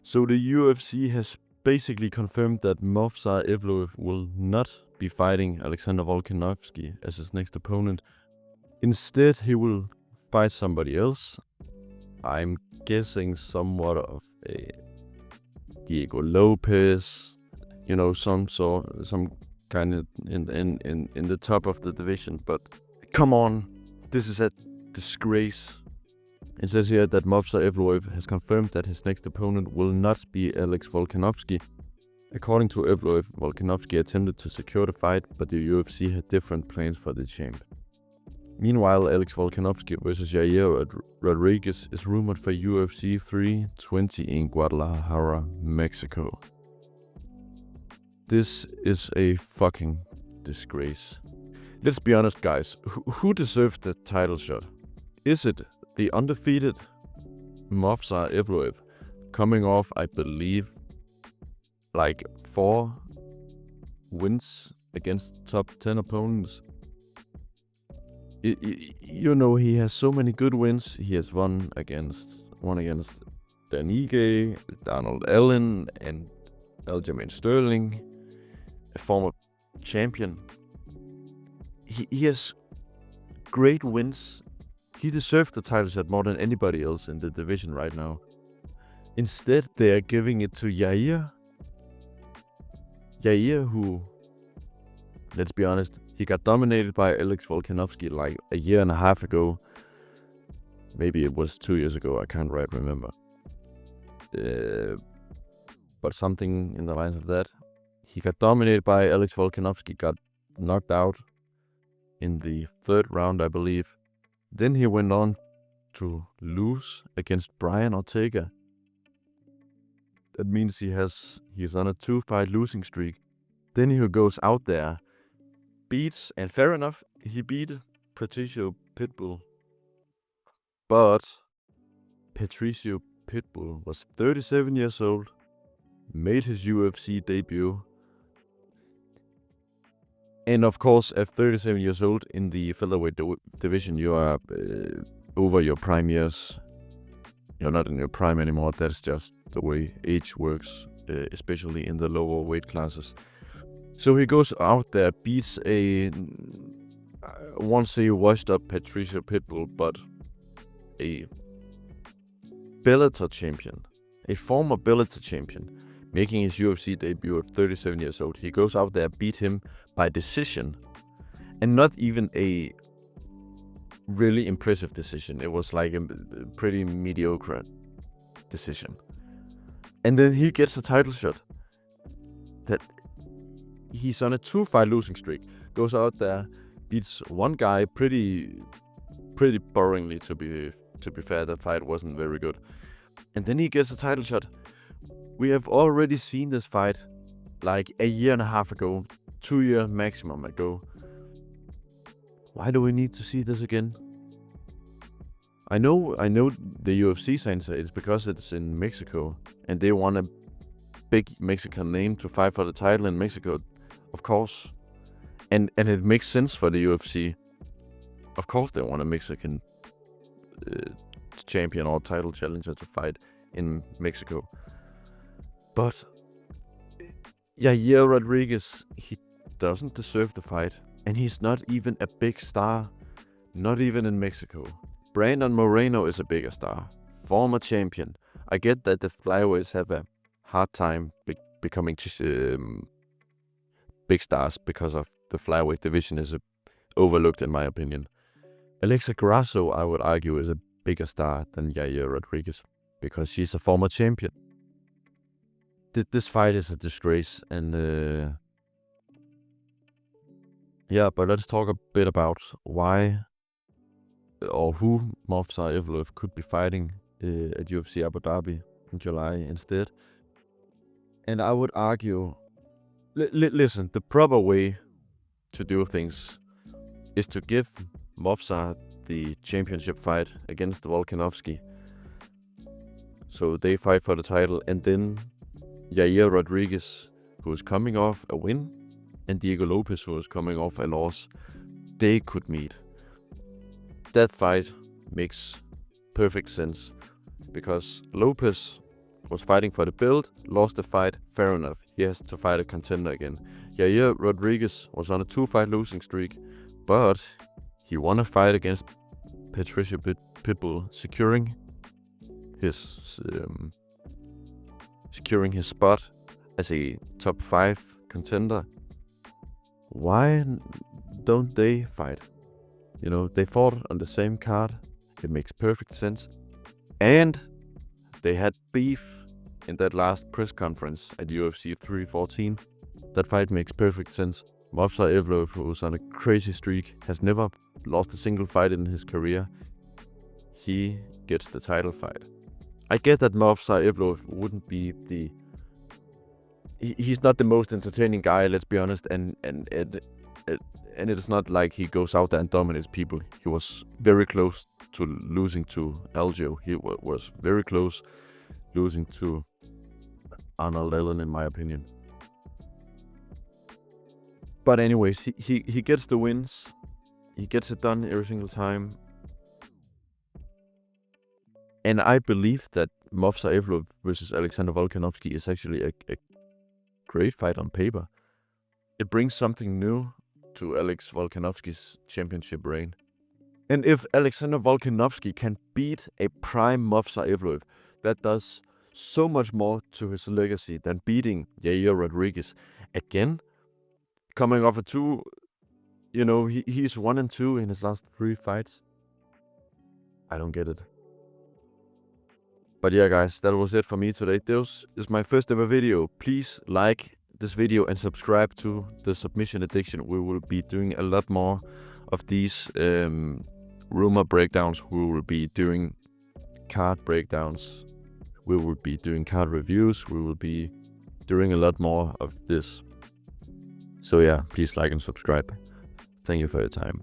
So the UFC has basically confirmed that Movsar Evloev will not be fighting Alexander Volkanovski as his next opponent. Instead, he will fight somebody else. I'm guessing somewhat of a Diego Lopez, some kind of in the top of the division. But come on, this is a disgrace. It says here that Movsar Evloev has confirmed that his next opponent will not be Alex Volkanovski. According to Evloev, Volkanovski attempted to secure the fight, but the UFC had different plans for the champ. Meanwhile, Alex Volkanovski vs. Yair Rodriguez is rumored for UFC 320 in Guadalajara, Mexico. This is a fucking disgrace. Let's be honest, guys. Who deserved the title shot? Is it the undefeated Movsar Evloev, coming off, I believe, like 4 wins against top 10 opponents? He has so many good wins. He has won against Dan Ige, Donald Allen, and Aljamain Sterling, a former champion. He has great wins. He deserves the title shot more than anybody else in the division right now. Instead, they are giving it to Yair. Yair, who, let's be honest, he got dominated by Alex Volkanovski like a year and a half ago. Maybe it was 2 years ago, I can't right remember. But something in the lines of that. He got dominated by Alex Volkanovski, got knocked out in the 3rd round, I believe. Then he went on to lose against Brian Ortega. That means he's on a 2-fight losing streak. Then he goes out there, beats, and fair enough, he beat Patricio Pitbull. But Patricio Pitbull was 37 years old, made his UFC debut. And of course, at 37 years old in the featherweight division, you are over your prime years. You're not in your prime anymore. That's just the way age works, especially in the lower weight classes. So he goes out there, beats once a washed-up Patricio Pitbull, but a Bellator champion, a former Bellator champion, making his UFC debut at 37 years old. He goes out there, beat him by decision, and not even a really impressive decision. It was like a pretty mediocre decision. And then he gets a title shot. That he's on a 2-fight losing streak. Goes out there, beats one guy pretty boringly, to be fair. That fight wasn't very good. And then he gets a title shot. We have already seen this fight like a year and a half ago, 2 years maximum ago. Why do we need to see this again? I know the UFC censor is because it's in Mexico and they want a big Mexican name to fight for the title in Mexico, of course. And it makes sense for the UFC. Of course they want a Mexican champion or title challenger to fight in Mexico. But Yair Rodriguez, he doesn't deserve the fight. And he's not even a big star. Not even in Mexico. Brandon Moreno is a bigger star. Former champion. I get that the flyweights have a hard time becoming big stars because of the flyweight division is overlooked, in my opinion. Alexa Grasso, I would argue, is a bigger star than Yair Rodriguez because she's a former champion. This fight is a disgrace, and yeah, but let's talk a bit about why or who Movsar Evloev could be fighting at UFC Abu Dhabi in July instead. And I would argue, listen, the proper way to do things is to give Movsar the championship fight against Volkanovski. So they fight for the title, and then Yair Rodriguez, who is coming off a win, and Diego Lopez, who is coming off a loss, they could meet. That fight makes perfect sense because Lopez was fighting for the belt, lost the fight, fair enough. He has to fight a contender again. Yair Rodriguez was on a 2-fight losing streak, but he won a fight against Patricia Pitbull, securing his spot as a top 5 contender. Why don't they fight? You know, they fought on the same card. It makes perfect sense. And they had beef in that last press conference at UFC 314. That fight makes perfect sense. Movsar Evloev, who's on a crazy streak, has never lost a single fight in his career. He gets the title fight. I get that Movsar Evloev wouldn't be the... He's not the most entertaining guy, let's be honest, and it's not like he goes out there and dominates people. He was very close to losing to Aljo. He was very close losing to Arnold Allen, in my opinion. But anyways, he gets the wins. He gets it done every single time. And I believe that Movsar Evloev versus Alexander Volkanovski is actually a great fight on paper. It brings something new to Alex Volkanovski's championship reign. And if Alexander Volkanovski can beat a prime Movsar Evloev, that does so much more to his legacy than beating Yair Rodriguez. Again, coming off a 2, you know, he's 1-2 in his last 3 fights. I don't get it. But yeah, guys, that was it for me today. This is my first ever video. Please like this video and subscribe to the Submission Addiction. We will be doing a lot more of these rumor breakdowns. We will be doing card breakdowns. We will be doing card reviews. We will be doing a lot more of this. So yeah, please like and subscribe. Thank you for your time.